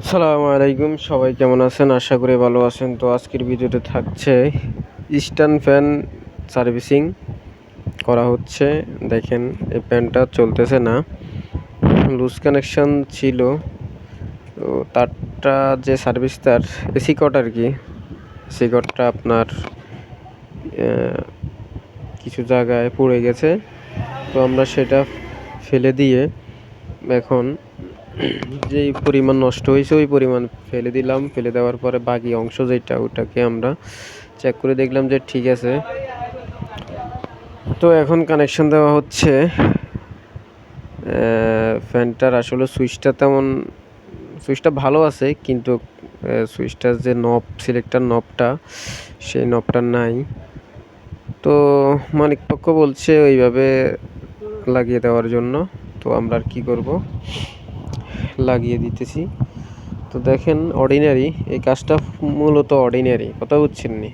আসসালামু আলাইকুম, সবাই কেমন আছেন? আশা করি ভালো আছেন। তো আজকের ভিডিওতে থাকছে স্ট্যান্ড ফ্যান সার্ভিসিং করা হচ্ছে। দেখেন এই ফ্যানটা চলতেছে না, লুজ কানেকশন ছিল। তো তারটা যে সার্ভিস তার এসি কট আর কি, এসি কটটা আপনার কিছু জায়গায় পড়ে গেছে। তো আমরা সেটা ফেলে দিয়ে এখন যেই পরিমাণ নষ্ট হয়েছে ওই পরিমাণ ফেলে দিলাম। ফেলে দেওয়ার পরে বাকি অংশ যেটা, ওটাকে আমরা চেক করে দেখলাম যে ঠিক আছে। তো এখন কানেকশন দেওয়া হচ্ছে। ফ্যানটার আসলে সুইচটা ভালো আছে, কিন্তু সুইচটার যে নব, সিলেক্টার নবটা, সেই নবটা নাই। তো মালিকপক্ষ বলছে ওইভাবে লাগিয়ে দেওয়ার জন্য। তো আমরা আর কি করব, লাগিয়ে দিতেছি। তো দেখেন অর্ডিনারি, এই কাজটা মূলত অর্ডিনারি, কথা বুঝছেন নি?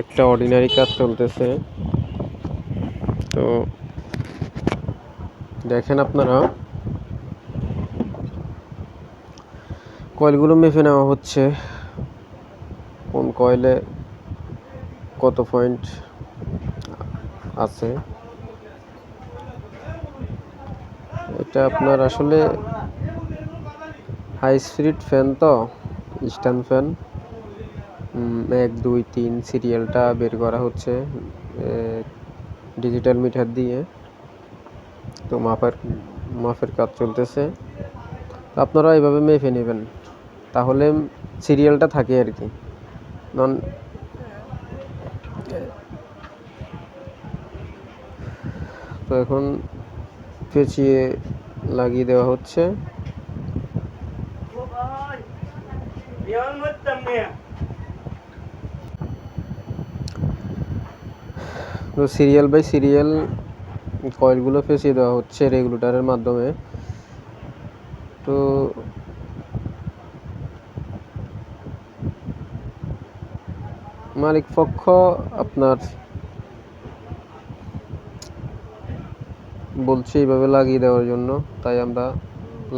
একটা অর্ডিনারি কাজ চলতেছে। তো দেখেন আপনারা, কয়েলগুলো মেপে নেওয়া হচ্ছে, কোন কয়েলে কত পয়েন্ট আছে। এটা আপনার আসলে হাই স্পিড ফ্যান, তো স্ট্যান্ড ফ্যান 1 2 3 সিরিয়ালটা বের করা হচ্ছে ডিজিটাল মিটার দিয়ে। তো মাপের কাজ চলতেছে। আপনারা এইভাবে মেপে নেবেন, তাহলে সিরিয়ালটা থাকে আর কি। নন তো এখন পেঁচিয়ে লাগিয়ে দেওয়া হচ্ছে। তো সিরিয়াল বাই সিরিয়াল কয়েলগুলো পেঁচিয়ে দেওয়া হচ্ছে রেগুলেটরের মাধ্যমে। তো মালিক পক্ষ আপনার বলছে এইভাবে লাগিয়ে দেওয়ার জন্য, তাই আমরা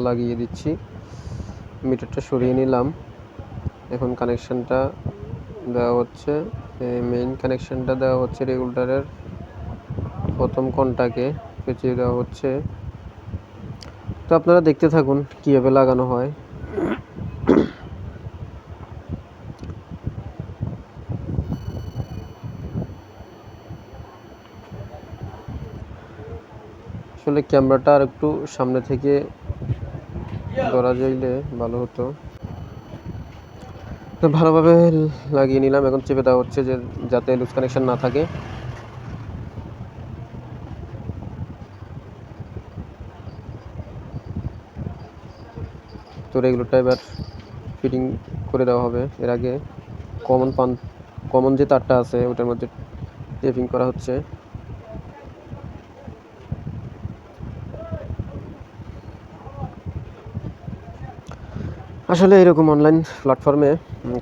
লাগিয়ে দিচ্ছি। মিটারটা সরিয়ে নিলাম। এখন কানেকশনটা দেওয়া হচ্ছে, মেইন কানেকশনটা দেওয়া হচ্ছে রেগুলেটরের প্রথম কনটাকে পেঁচিয়ে দেওয়া হচ্ছে। তো আপনারা দেখতে থাকুন কীভাবে লাগানো হয়। আসলে ক্যামেরাটা আর একটু সামনে থেকে ধরা যাইলে ভালো হতো। তো ভালোভাবে লাগিয়ে নিলাম। এখন চেপে দেওয়া হচ্ছে যে যাতে লুজ কানেকশন না থাকে। তো রেগুলেটরটা এবার ফিটিং করে দেওয়া হবে। এর আগে কমন যে তারটা আছে ওটার মধ্যে টেপিং করা হচ্ছে। আসলে এরকম অনলাইন প্ল্যাটফর্মে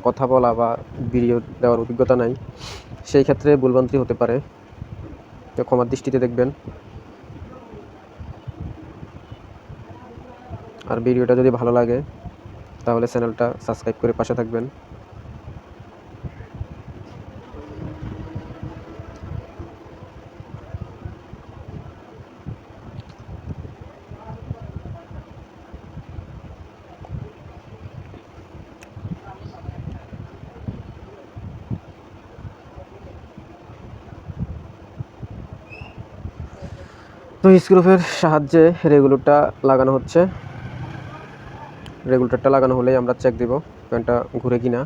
কথা বলা বা ভিডিও দেওয়ার অভিজ্ঞতা নাই, সেই ক্ষেত্রে ভুলভ্রান্তি হতে পারে। তো ক্ষমার দৃষ্টিতে দেখবেন। আর ভিডিওটা যদি ভালো লাগে তাহলে চ্যানেলটা সাবস্ক্রাইব করে পাশে থাকবেন। তো স্ক্রুপের সাহায্যে রেগুলেটরটা লাগানো হচ্ছে। রেগুলেটরটা লাগানো হলেই আমরা চেক দেব ফ্যানটা ঘুরে কিনা।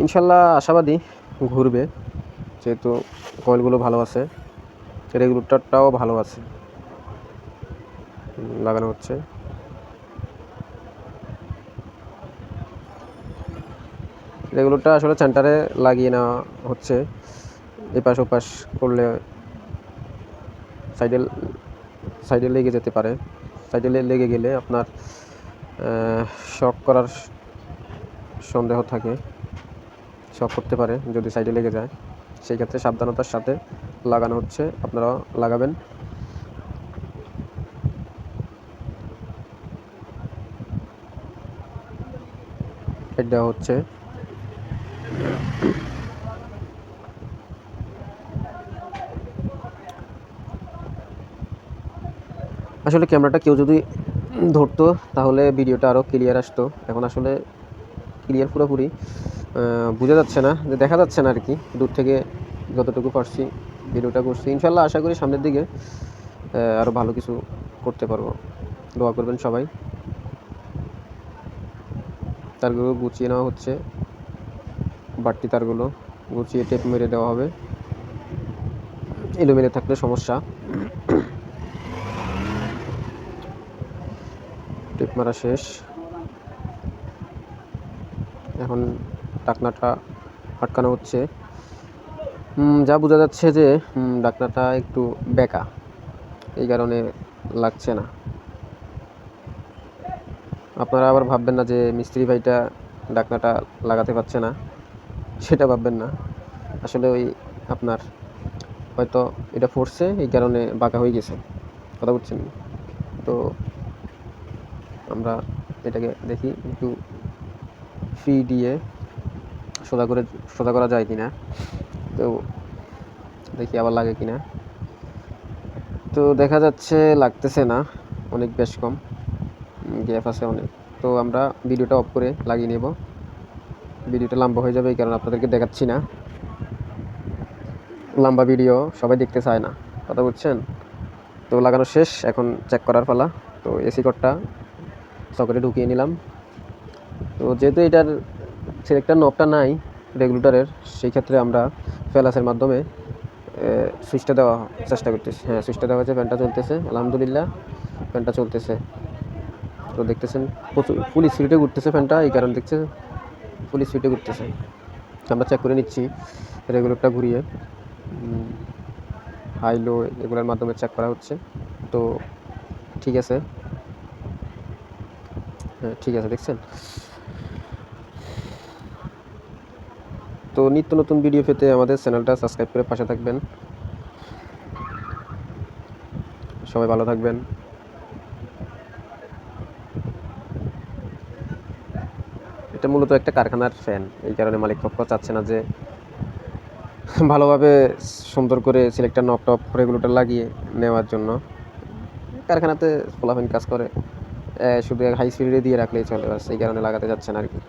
ইনশাল্লাহ আশাবাদী ঘুরবে, যেহেতু কয়েলগুলো ভালো আছে, রেগুলেটরটাও ভালো আছে। লাগানো হচ্ছে। রেগুলেটরটা আসলে সেন্টারে লাগিয়ে নেওয়া হচ্ছে। এপাশ ওপাশ করলে সাইডে লেগে যেতে পারে। সাইডে লেগে গেলে আপনার শক করার সন্দেহ থাকে, শক করতে পারে যদি সাইডে লেগে যায়। সেই ক্ষেত্রে সাবধানতার সাথে লাগানো হচ্ছে, আপনারা লাগাবেন। ফাইট দেওয়া হচ্ছে। আসলে ক্যামেরাটা কেউ যদি ধরতো তাহলে ভিডিওটা আরও ক্লিয়ার আসতো। এখন আসলে ক্লিয়ার পুরোপুরি বোঝা যাচ্ছে না, যে দেখা যাচ্ছে না আর কি। দূর থেকে যতটুকু পারছি ভিডিওটা করছি। ইনশাল্লাহ আশা করি সামনের দিকে আরও ভালো কিছু করতে পারবো। দোয়া করবেন সবাই। তারগুলো গুছিয়ে নেওয়া হচ্ছে, বাড়তি তারগুলো গুছিয়ে টেপ মেরে দেওয়া হবে, এলোমেলো থাকলে সমস্যা। টেপ মারা শেষ, এখন ঢাকনাটা আটকানো হচ্ছে। যা বোঝা যাচ্ছে যে ঢাকনাটা একটু বেঁকা, এই কারণে লাগছে না। আপনারা আবার ভাববেন না যে মিস্ত্রি ভাইটা ঢাকনাটা লাগাতে পারছে না, সেটা ভাববেন না। আসলে ওই আপনার হয়তো এটা পড়ছে, এই কারণে বাঁকা হয়ে গেছে, কথা বুঝছেন। তো আমরা এটাকে দেখি একটু ফি দিয়ে সোজা করা যায় কিনা, তো দেখি আবার লাগে কিনা। তো দেখা যাচ্ছে লাগতেছে না, অনেক বেশ কম গ্যাপ আছে অনেক। তো আমরা ভিডিওটা অফ করে লাগিয়ে নেব, ভিডিওটা লম্বা হয়ে যাবে এই কারণে আপনাদেরকে দেখাচ্ছি না। লম্বা ভিডিও সবাই দেখতে চায় না, কথা বুঝছেন। তো লাগানো শেষ, এখন চেক করার পালা। তো এসি কর্ডটা সকেটে ঢুকিয়ে নিলাম। তো যেহেতু এটার সিলেক্টর নবটা নাই রেগুলেটরের, সেই ক্ষেত্রে আমরা ফ্ল্যাশের মাধ্যমে সুইচটা দেওয়া চেষ্টা করতেছি। হ্যাঁ, সুইচটা দেওয়া হয়েছে, ফ্যানটা চলতেছে, আলহামদুলিল্লাহ ফ্যানটা চলতেছে। তো দেখতেছেন প্রচুর ফুল স্পিডে ঘুরতেছে ফ্যানটা, এই কারণে দেখছে ফুল স্পিডে ঘুরতেছে। আমরা চেক করে নিচ্ছি রেগুলেটরটা ঘুরিয়ে, হাই লো এগুলোর মাধ্যমে চেক করা হচ্ছে। তো ঠিক আছে, হ্যাঁ ঠিক আছে, দেখছেন। তো নিত্য নতুন ভিডিও পেতে আমাদের চ্যানেলটা সাবস্ক্রাইব করে পাশে থাকবেন। সবাই ভালো থাকবেন। এটা মূলত একটা কারখানার ফ্যান, এই কারণে মালিক পক্ষ চাচ্ছে না যে ভালোভাবে সুন্দর করে সিলেক্টর নব টপ রেগুলেটর লাগিয়ে নেওয়ার জন্য। কারখানাতে পোলাপান কাজ করে, শুধু হাই স্পিডে দিয়ে রাখলেই চলে, এই কারণে লাগাতে যাচ্ছে না আর কি।